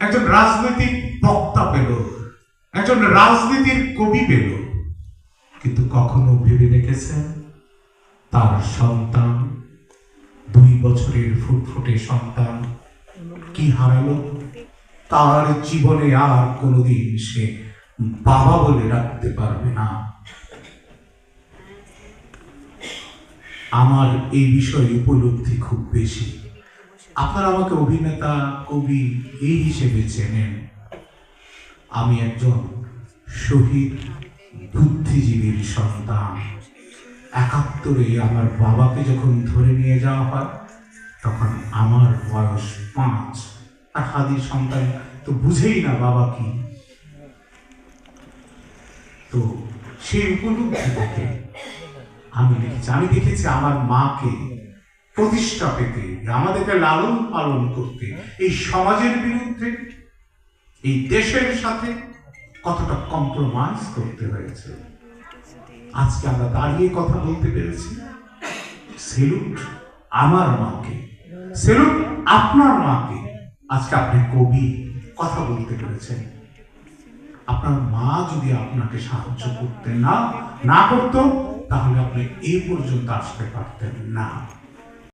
একজন রাজনৈতিক বক্তা পেল, একজন রাজনীতির কবি পেল, কিন্তু কখনো ভেবে দেখেছেন তার সন্তান, 2 বছরের ফুটফুটে সন্তান কি হারালো? তার জীবনে আর কোনোদিন সে বাবা বলে রাখতে পারবে না। আমার এই বিষয়ে উপলব্ধি খুব বেশি। আপনারা আমাকে অভিনেতা, কবি এই হিসেবে চেনেন। আমি একজন শহীদ বুদ্ধিজীবীর সন্তান। 71-এ আমার বাবাকে যখন ধরে নিয়ে যাওয়া হয় তখন আমার বয়স 5। আর হাদির সন্তান তো বুঝেই না বাবা কি। তো সেই উপলব্ধি থেকে আমি লিখেছি। আমি দেখেছি আমার মাকে প্রতিষ্ঠা পেতে, আমাদেরকে লালন পালন করতে, এই সমাজের বিরুদ্ধে, এই দেশের সাথে কতটা কম্প্রোমাইজ করতে হয়েছে। আজকে আমরা দাঁড়িয়ে কথা বলতে পেরেছি। সেলুট আমার মাকে, সেলুট আপনার মাকে। আজকে আপনি কবি, কথা বলতে পেরেছেন। আপনার মা যদি আপনাকে সাহায্য করতে না করতো তাহলে আপনি এই পর্যন্ত আসতে পারতেন না।